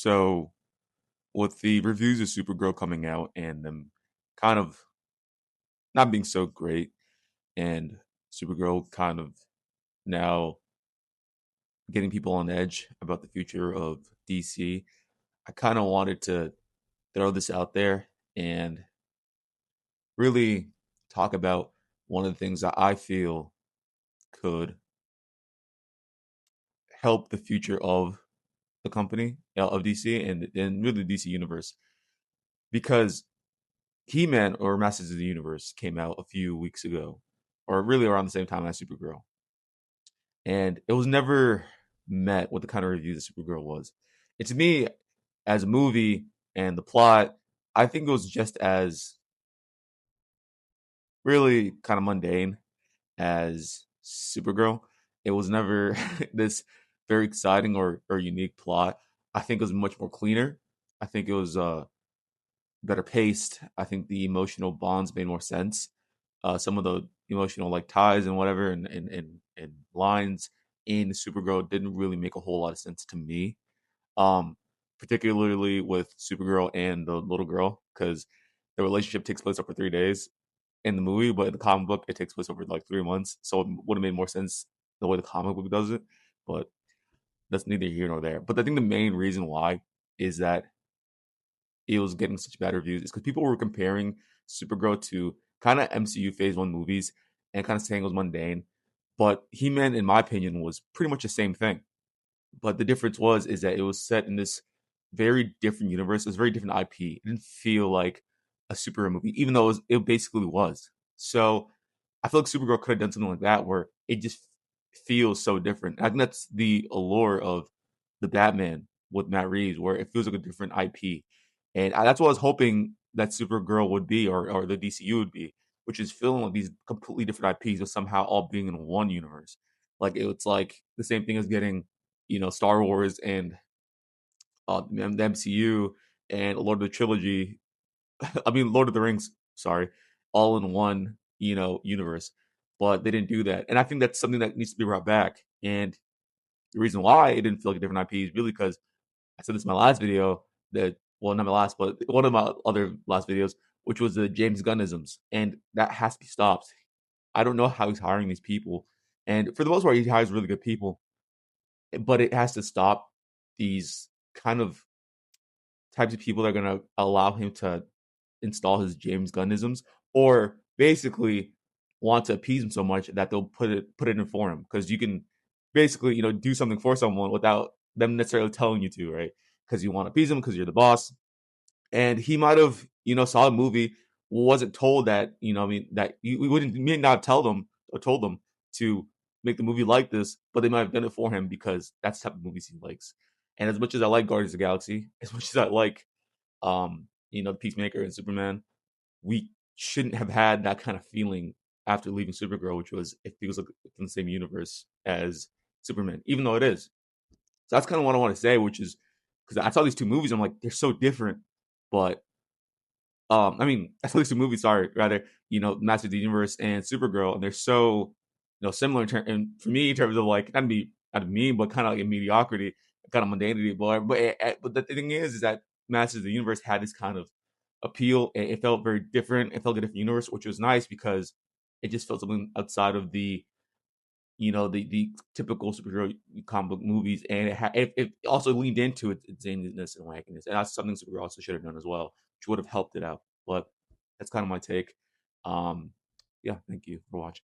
So, with the reviews of Supergirl coming out and them kind of not being so great, and Supergirl kind of now getting people on edge about the future of DC, I kind of wanted to throw this out there and really talk about one of the things that I feel could help the future of the company of DC and really the DC universe because He-Man or Masters of the Universe came out a few weeks ago, or really around the same time as Supergirl, and it was never met with the kind of reviews that Supergirl was. And to me, as a movie and the plot, I think it was just as really kind of mundane as Supergirl. It was never this very exciting or unique plot. I think it was much more cleaner. I think it was better paced. I think the emotional bonds made more sense. Some of the emotional like ties and whatever and lines in Supergirl didn't really make a whole lot of sense to me. Um, Particularly with Supergirl and the little girl, because the relationship takes place over 3 days in the movie, but in the comic book it takes place over like 3 months. So it would have made more sense the way the comic book does it. But that's neither here nor there. But I think the main reason why is that it was getting such bad reviews is because people were comparing Supergirl to kind of MCU Phase One movies and kind of saying it was mundane. But He Man, in my opinion, was pretty much the same thing. But the difference was is that it was set in this very different universe. It was very different IP. It didn't feel like a superhero movie, even though it basically was. So I feel like Supergirl could have done something like that where it just feels so different. I think that's the allure of the Batman with Matt Reeves, where it feels like a different IP, and that's what I was hoping that Supergirl would be, or the DCU would be, which is feeling like these completely different IPs, but somehow all being in one universe. Like it's like the same thing as getting, Star Wars and the MCU and Lord of the Trilogy. I mean, Lord of the Rings. Sorry, all in one, universe. But they didn't do that, and I think that's something that needs to be brought back. And the reason why it didn't feel like a different IP is really because I said this in my last video that, well, not my last, but one of my other last videos, which was the James Gunnisms, and that has to be stopped. I don't know how he's hiring these people, and for the most part, he hires really good people, but it has to stop these kind of types of people that are going to allow him to install his James Gunnisms, or basically want to appease him so much that they'll put it in for him. Because you can basically, do something for someone without them necessarily telling you to, right? Because you want to appease them because you're the boss. And he might have, saw a movie, wasn't told that, I mean, that we wouldn't may not tell them or told them to make the movie like this, but they might have done it for him because that's the type of movies he likes. And as much as I like Guardians of the Galaxy, as much as I like Peacemaker and Superman, we shouldn't have had that kind of feeling after leaving Supergirl, which was it feels like it's in the same universe as Superman, even though it is. So that's kind of what I want to say, which is because I saw these two movies, I'm like, they're so different. But I mean, I saw these two movies, sorry, rather, Master of the Universe and Supergirl, and they're so, similar and for me in terms of like not mean, but kind of like a mediocrity, kind of mundanity. But the thing is that Masters of the Universe had this kind of appeal. It felt very different. It felt like a different universe, which was nice because it just felt something outside of the typical superhero comic book movies, and it also leaned into its zaniness and wackiness, and that's something Supergirl also should have done as well, which would have helped it out. But that's kind of my take. Um, yeah, thank you for watching.